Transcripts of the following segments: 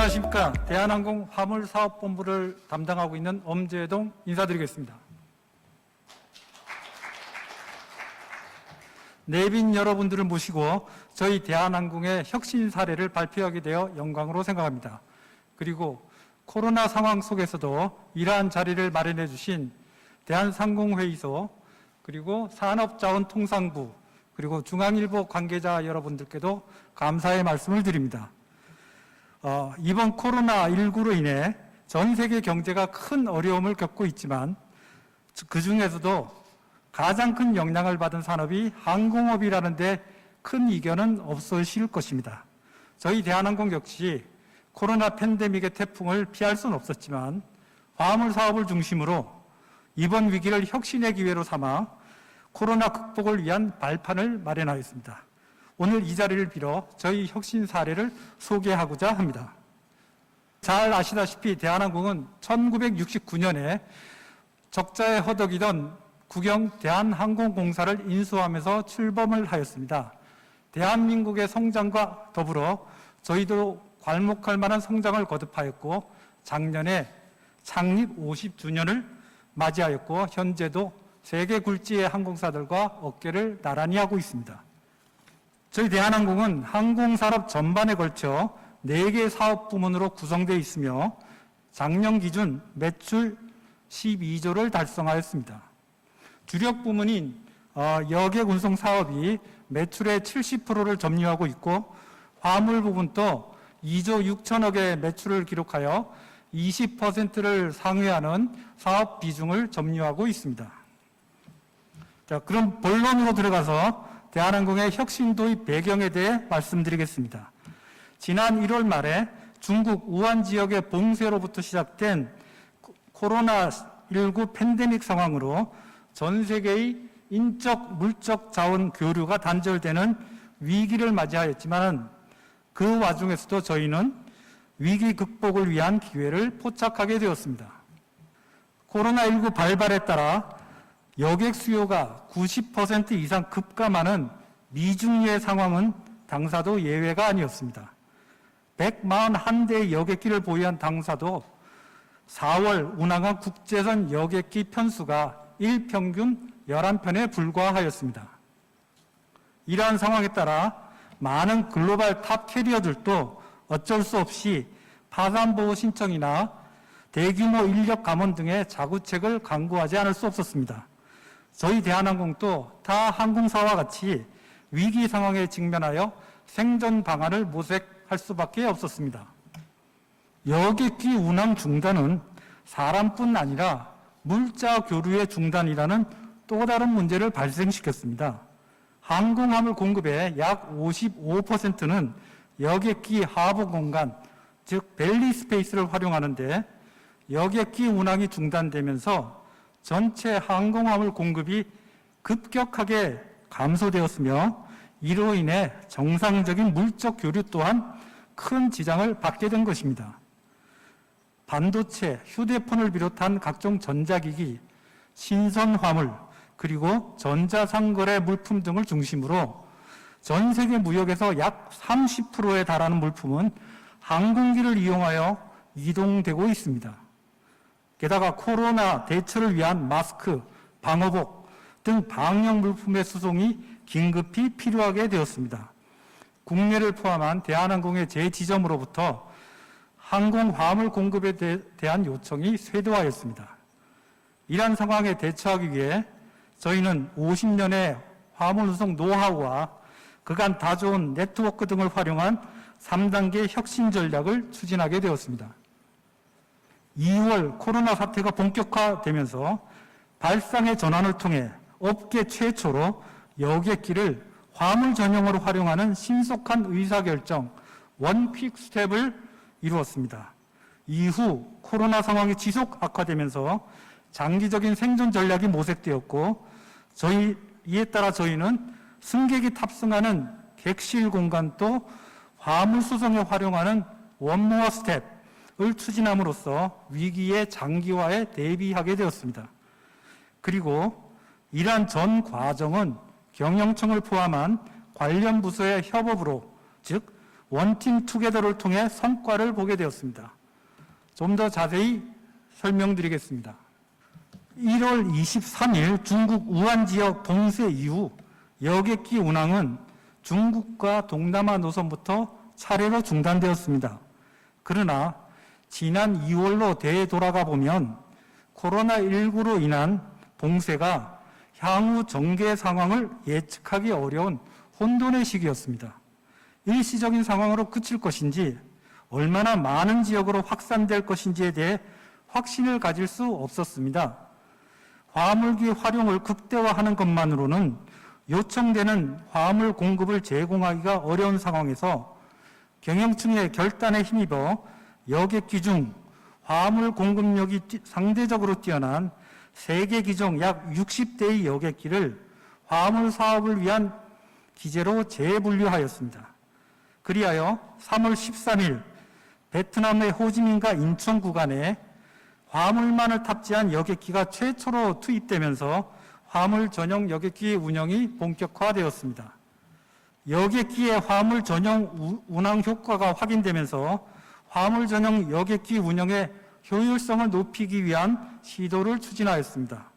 안녕하십니까. 대한항공 화물사업본부를 담당하고 있는 엄재동 인사드리겠습니다. 내빈 여러분들을 모시고 저희 대한항공의 혁신 사례를 발표하게 되어 영광으로 생각합니다. 그리고 코로나 상황 속에서도 이러한 자리를 마련해 주신 대한상공회의소, 그리고 산업자원통상부, 그리고 중앙일보 관계자 여러분들께도 감사의 말씀을 드립니다. 이번 코로나19로 인해 전 세계 경제가 큰 어려움을 겪고 있지만 그 중에서도 가장 큰 영향을 받은 산업이 항공업이라는 데 큰 이견은 없으실 것입니다. 저희 대한항공 역시 코로나 팬데믹의 태풍을 피할 수는 없었지만 화물 사업을 중심으로 이번 위기를 혁신의 기회로 삼아 코로나 극복을 위한 발판을 마련하였습니다. 오늘 이 자리를 빌어 저희 혁신 사례를 소개하고자 합니다. 잘 아시다시피 대한항공은 1969년에 적자에 허덕이던 국영 대한항공공사를 인수하면서 출범을 하였습니다. 대한민국의 성장과 더불어 저희도 괄목할 만한 성장을 거듭하였고 작년에 창립 50주년을 맞이하였고 현재도 세계 굴지의 항공사들과 어깨를 나란히 하고 있습니다. 저희 대한항공은 항공산업 전반에 걸쳐 4개 사업 부문으로 구성되어 있으며 작년 기준 매출 12조를 달성하였습니다. 주력 부문인 여객 운송 사업이 매출의 70%를 점유하고 있고 화물 부분도 2조 6천억의 매출을 기록하여 20%를 상회하는 사업 비중을 점유하고 있습니다. 자, 그럼 본론으로 들어가서 대한항공의 혁신 도입 배경에 대해 말씀드리겠습니다. 지난 1월 말에 중국 우한 지역의 봉쇄로부터 시작된 코로나19 팬데믹 상황으로 전 세계의 인적, 물적 자원 교류가 단절되는 위기를 맞이하였지만 그 와중에서도 저희는 위기 극복을 위한 기회를 포착하게 되었습니다. 코로나19 발발에 따라 여객 수요가 90% 이상 급감하는 미중유의 상황은 당사도 예외가 아니었습니다. 141대의 여객기를 보유한 당사도 4월 운항한 국제선 여객기 편수가 일평균 11편에 불과하였습니다. 이러한 상황에 따라 많은 글로벌 탑 캐리어들도 어쩔 수 없이 파산보호 신청이나 대규모 인력 감원 등의 자구책을 강구하지 않을 수 없었습니다. 저희 대한항공도 타 항공사와 같이 위기 상황에 직면하여 생존 방안을 모색할 수밖에 없었습니다. 여객기 운항 중단은 사람뿐 아니라 물자 교류의 중단이라는 또 다른 문제를 발생시켰습니다. 항공화물 공급의 약 55%는 여객기 하부 공간, 즉 벨리 스페이스를 활용하는데 여객기 운항이 중단되면서 전체 항공화물 공급이 급격하게 감소되었으며 이로 인해 정상적인 물적 교류 또한 큰 지장을 받게 된 것입니다. 반도체, 휴대폰을 비롯한 각종 전자기기, 신선화물, 그리고 전자상거래 물품 등을 중심으로 전 세계 무역에서 약 30%에 달하는 물품은 항공기를 이용하여 이동되고 있습니다. 게다가 코로나 대처를 위한 마스크, 방호복 등 방역 물품의 수송이 긴급히 필요하게 되었습니다. 국내를 포함한 대한항공의 제지점으로부터 항공 화물 공급에 대한 요청이 쇄도하였습니다. 이러한 상황에 대처하기 위해 저희는 50년의 화물 운송 노하우와 그간 다져온 네트워크 등을 활용한 3단계 혁신 전략을 추진하게 되었습니다. 2월 코로나 사태가 본격화되면서 발상의 전환을 통해 업계 최초로 여객기를 화물 전용으로 활용하는 신속한 의사결정, 원퀵 스텝을 이루었습니다. 이후 코로나 상황이 지속 악화되면서 장기적인 생존 전략이 모색되었고 이에 따라 저희는 승객이 탑승하는 객실 공간도 화물 수송에 활용하는 원모어 스텝을 추진함으로써 위기의 장기화에 대비하게 되었습니다. 그리고 이러한 전 과정은 경영청을 포함한 관련 부서의 협업으로, 즉 원팀 투게더를 통해 성과를 보게 되었습니다. 좀 더 자세히 설명드리겠습니다. 1월 23일 중국 우한 지역 봉쇄 이후 여객기 운항은 중국과 동남아 노선부터 차례로 중단되었습니다. 그러나 지난 2월로 되돌아가 보면 코로나19로 인한 봉쇄가 향후 전개 상황을 예측하기 어려운 혼돈의 시기였습니다. 일시적인 상황으로 그칠 것인지 얼마나 많은 지역으로 확산될 것인지에 대해 확신을 가질 수 없었습니다. 화물기 활용을 극대화하는 것만으로는 요청되는 화물 공급을 제공하기가 어려운 상황에서 경영층의 결단에 힘입어 여객기 중 화물 공급력이 상대적으로 뛰어난 세계 기종 약 60대의 여객기를 화물 사업을 위한 기재로 재분류하였습니다. 그리하여 3월 13일 베트남의 호지민과 인천 구간에 화물만을 탑재한 여객기가 최초로 투입되면서 화물 전용 여객기 운영이 본격화되었습니다. 여객기의 화물 전용 운항 효과가 확인되면서 화물 전용 여객기 운영의 효율성을 높이기 위한 시도를 추진하였습니다.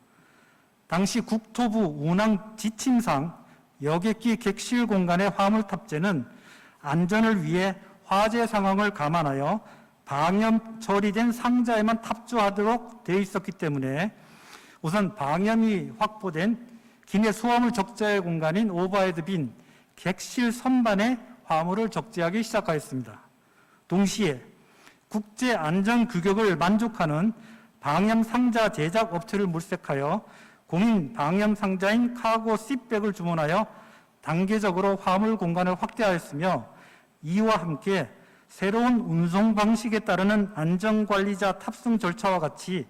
당시 국토부 운항 지침상 여객기 객실 공간의 화물 탑재는 안전을 위해 화재 상황을 감안하여 방염 처리된 상자에만 탑재하도록 되어 있었기 때문에 우선 방염이 확보된 기내 수화물 적재의 공간인 오버헤드 빈, 객실 선반에 화물을 적재하기 시작하였습니다. 동시에 국제 안전 규격을 만족하는 방염 상자 제작 업체를 물색하여 공인 방염 상자인 카고 C백을 주문하여 단계적으로 화물 공간을 확대하였으며 이와 함께 새로운 운송 방식에 따르는 안전관리자 탑승 절차와 같이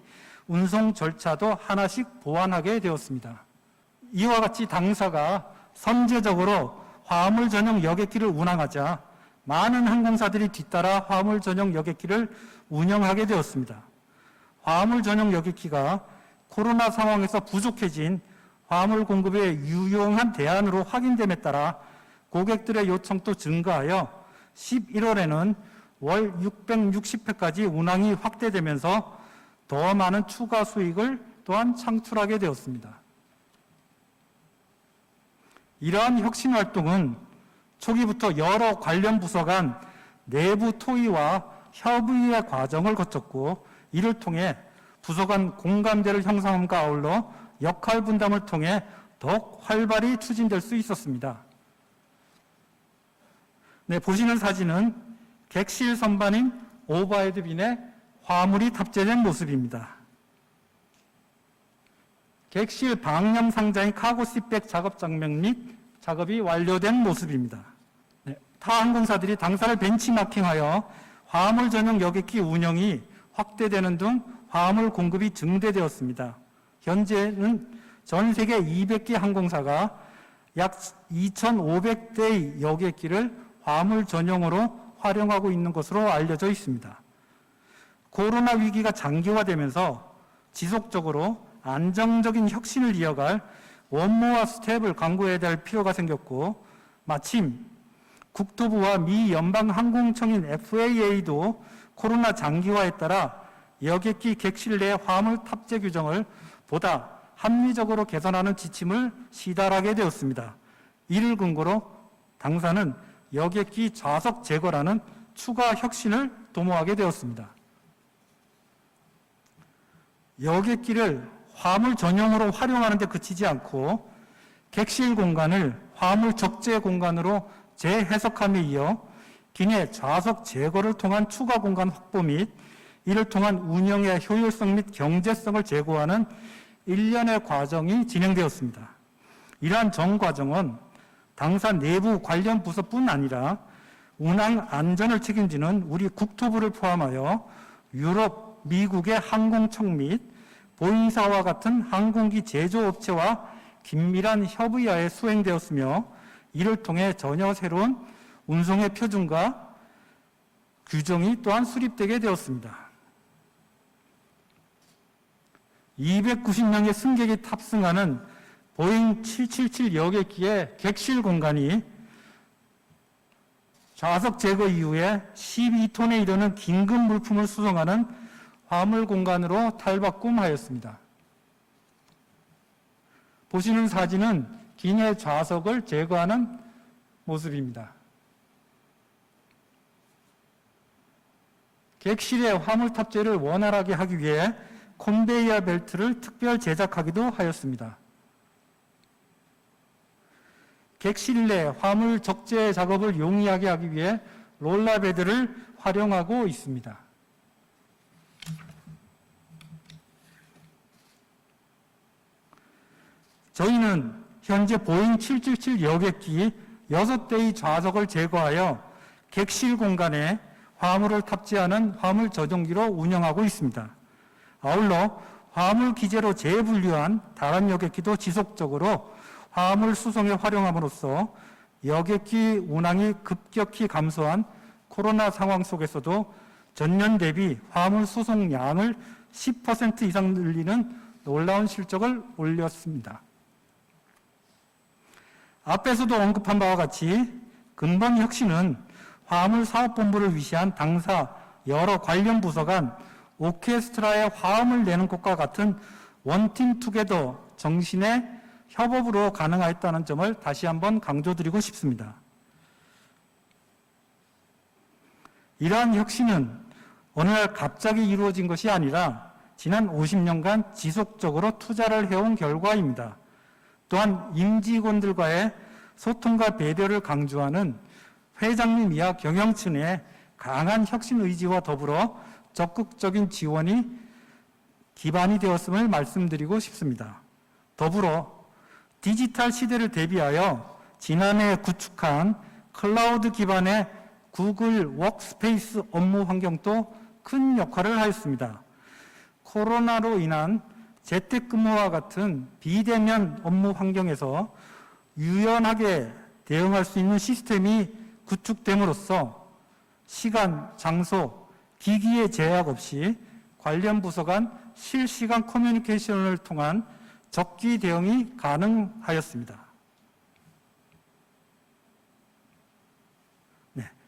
운송 절차도 하나씩 보완하게 되었습니다. 이와 같이 당사가 선제적으로 화물 전용 여객기를 운항하자 많은 항공사들이 뒤따라 화물 전용 여객기를 운영하게 되었습니다. 화물 전용 여객기가 코로나 상황에서 부족해진 화물 공급에 유용한 대안으로 확인됨에 따라 고객들의 요청도 증가하여 11월에는 월 660회까지 운항이 확대되면서 더 많은 추가 수익을 또한 창출하게 되었습니다. 이러한 혁신 활동은 초기부터 여러 관련 부서 간 내부 토의와 협의의 과정을 거쳤고 이를 통해 부서 간 공감대를 형성함과 아울러 역할 분담을 통해 더욱 활발히 추진될 수 있었습니다. 네, 보시는 사진은 객실 선반인 오버헤드 빈에 화물이 탑재된 모습입니다. 객실 방염 상자인 카고 C백 작업 장면 및 작업이 완료된 모습입니다. 네, 타 항공사들이 당사를 벤치마킹하여 화물 전용 여객기 운영이 확대되는 등 화물 공급이 증대되었습니다. 현재는 전 세계 200개 항공사가 약 2,500대의 여객기를 화물 전용으로 활용하고 있는 것으로 알려져 있습니다. 코로나 위기가 장기화되면서 지속적으로 안정적인 혁신을 이어갈 원모어 스텝을 강구해야 될 필요가 생겼고 마침 국토부와 미 연방항공청인 FAA도 코로나 장기화에 따라 여객기 객실 내 화물 탑재 규정을 보다 합리적으로 개선하는 지침을 시달하게 되었습니다. 이를 근거로 당사는 여객기 좌석 제거라는 추가 혁신을 도모하게 되었습니다. 여객기를 화물 전용으로 활용하는 데 그치지 않고 객실 공간을 화물 적재 공간으로 재해석함에 이어 기내 좌석 제거를 통한 추가 공간 확보 및 이를 통한 운영의 효율성 및 경제성을 제고하는 일련의 과정이 진행되었습니다. 이러한 전 과정은 당사 내부 관련 부서뿐 아니라 운항 안전을 책임지는 우리 국토부를 포함하여 유럽, 미국의 항공청 및 보잉사와 같은 항공기 제조업체와 긴밀한 협의하에 수행되었으며 이를 통해 전혀 새로운 운송의 표준과 규정이 또한 수립되게 되었습니다. 290명의 승객이 탑승하는 보잉 777 여객기의 객실 공간이 좌석 제거 이후에 12톤에 이르는 긴급 물품을 수송하는 화물 공간으로 탈바꿈하였습니다. 보시는 사진은 기내 좌석을 제거하는 모습입니다. 객실의 화물 탑재를 원활하게 하기 위해 컨베이어 벨트를 특별 제작하기도 하였습니다. 객실 내 화물 적재 작업을 용이하게 하기 위해 롤러베드를 활용하고 있습니다. 저희는 현재 보잉 777 여객기 6대의 좌석을 제거하여 객실 공간에 화물을 탑재하는 화물 저정기로 운영하고 있습니다. 아울러 화물 기재로 재분류한 다른 여객기도 지속적으로 화물 수송에 활용함으로써 여객기 운항이 급격히 감소한 코로나 상황 속에서도 전년 대비 화물 수송량을 10% 이상 늘리는 놀라운 실적을 올렸습니다. 앞에서도 언급한 바와 같이 근본 혁신은 화물사업본부를 위시한 당사 여러 관련 부서 간 오케스트라의 화음을 내는 것과 같은 원팀 투게더 정신의 협업으로 가능하였다는 점을 다시 한번 강조드리고 싶습니다. 이러한 혁신은 어느 날 갑자기 이루어진 것이 아니라 지난 50년간 지속적으로 투자를 해온 결과입니다. 또한 임직원들과의 소통과 배려를 강조하는 회장님 이하 경영층의 강한 혁신 의지와 더불어 적극적인 지원이 기반이 되었음을 말씀드리고 싶습니다. 더불어 디지털 시대를 대비하여 지난해 구축한 클라우드 기반의 구글 워크스페이스 업무 환경도 큰 역할을 하였습니다. 코로나로 인한 재택근무와 같은 비대면 업무 환경에서 유연하게 대응할 수 있는 시스템이 구축됨으로써 시간, 장소, 기기의 제약 없이 관련 부서 간 실시간 커뮤니케이션을 통한 적기 대응이 가능하였습니다.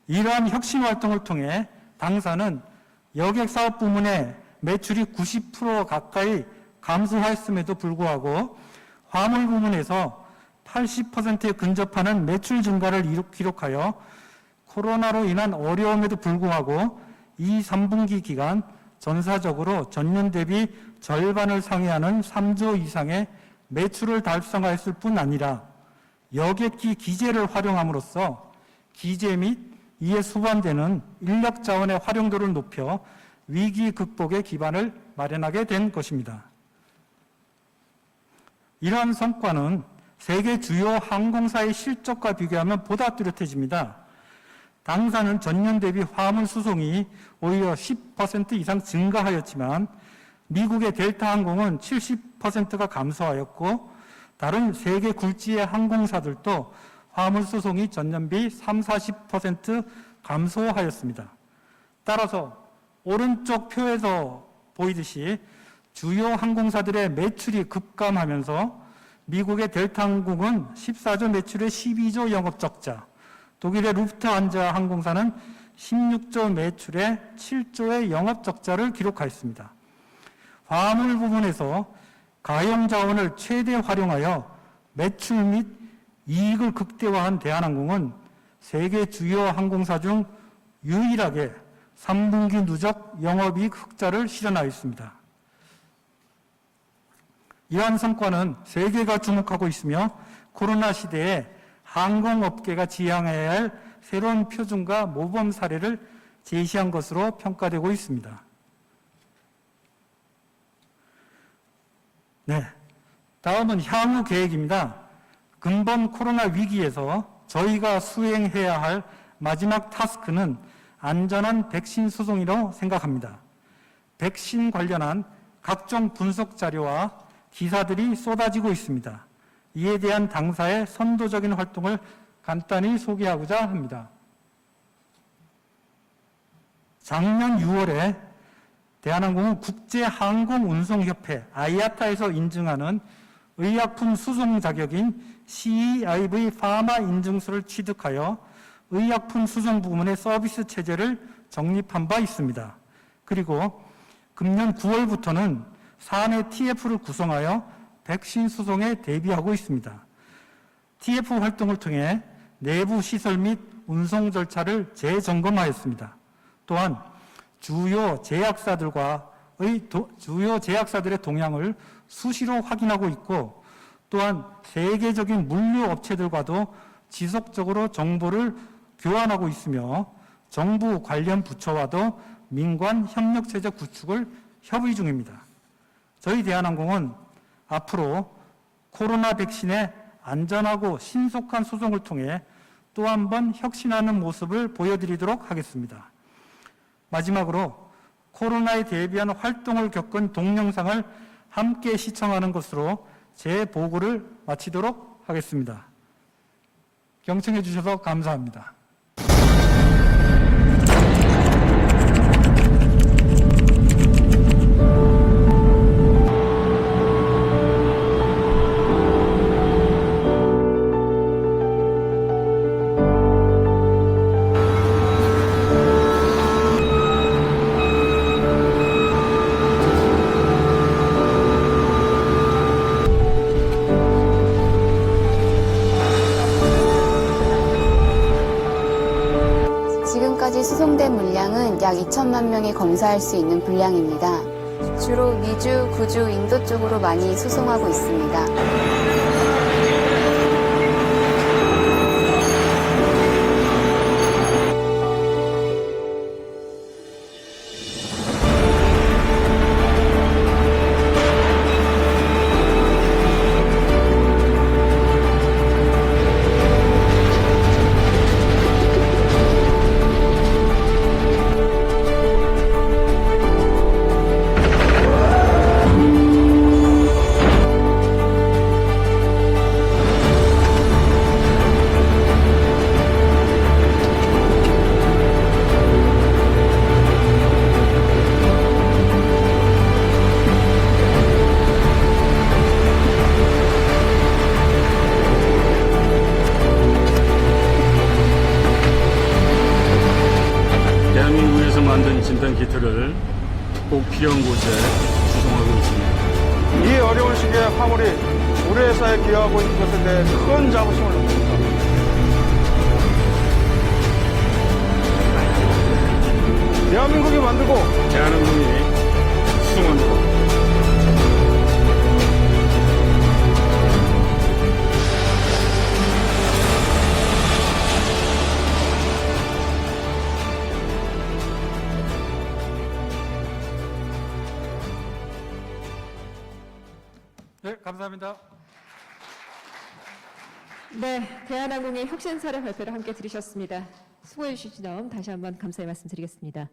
이러한 혁신 활동을 통해 당사는 여객사업 부문의 매출이 90% 가까이 감소하였음에도 불구하고 화물 부문에서 80%에 근접하는 매출 증가를 기록하여 코로나로 인한 어려움에도 불구하고 2, 3분기 기간 전사적으로 전년 대비 절반을 상회하는 3조 이상의 매출을 달성하였을 뿐 아니라 여객기 기재를 활용함으로써 기재 및 이에 수반되는 인력 자원의 활용도를 높여 위기 극복의 기반을 마련하게 된 것입니다. 이러한 성과는 세계 주요 항공사의 실적과 비교하면 보다 뚜렷해집니다. 당사는 전년 대비 화물 수송이 오히려 10% 이상 증가하였지만 미국의 델타 항공은 70%가 감소하였고 다른 세계 굴지의 항공사들도 화물 수송이 전년비 30-40% 감소하였습니다. 따라서 오른쪽 표에서 보이듯이 주요 항공사들의 매출이 급감하면서 미국의 델타 항공은 14조 매출에 12조 영업적자, 독일의 루프트한자 항공사는 16조 매출에 7조의 영업적자를 기록하였습니다. 화물 부분에서 가용 자원을 최대 활용하여 매출 및 이익을 극대화한 대한항공은 세계 주요 항공사 중 유일하게 3분기 누적 영업이익 흑자를 실현하였습니다. 이러한 성과는 세계가 주목하고 있으며 코로나 시대에 항공업계가 지향해야 할 새로운 표준과 모범 사례를 제시한 것으로 평가되고 있습니다. 다음은 향후 계획입니다. 근본 코로나 위기에서 저희가 수행해야 할 마지막 타스크는 안전한 백신 수송이라고 생각합니다. 백신 관련한 각종 분석 자료와 기사들이 쏟아지고 있습니다. 이에 대한 당사의 선도적인 활동을 간단히 소개하고자 합니다. 작년 6월에 대한항공은 국제항공운송협회 IATA에서 인증하는 의약품 수송 자격인 CEIV 파마 인증서를 취득하여 의약품 수송 부문의 서비스 체제를 정립한 바 있습니다. 그리고 금년 9월부터는 사내 TF를 구성하여 백신 수송에 대비하고 있습니다. TF 활동을 통해 내부 시설 및 운송 절차를 재점검하였습니다. 또한 주요 제약사들의 동향을 수시로 확인하고 있고, 또한 세계적인 물류 업체들과도 지속적으로 정보를 교환하고 있으며 정부 관련 부처와도 민관 협력체제 구축을 협의 중입니다. 저희 대한항공은 앞으로 코로나 백신의 안전하고 신속한 수송을 통해 또 한 번 혁신하는 모습을 보여드리도록 하겠습니다. 마지막으로 코로나에 대비한 활동을 겪은 동영상을 함께 시청하는 것으로 제 보고를 마치도록 하겠습니다. 경청해 주셔서 감사합니다. 지금까지 수송된 물량은 약 2천만 명이 검사할 수 있는 분량입니다. 주로 미주, 구주, 인도 쪽으로 많이 수송하고 있습니다. 대한민국에서 만든 진단 키트를 꼭 필요한 곳에 수송하고 있습니다. 이 어려운 시기에 화물이 우리 회사에 기여하고 있는 것에 대해 큰 자부심을 느낍니다. 대한민국이 만들고 대한항공이 수송합니다. 네, 감사합니다. 네, 대한항공의 혁신사례 발표를 함께 들으셨습니다. 수고해 주신 점 다시 한번 감사의 말씀 드리겠습니다.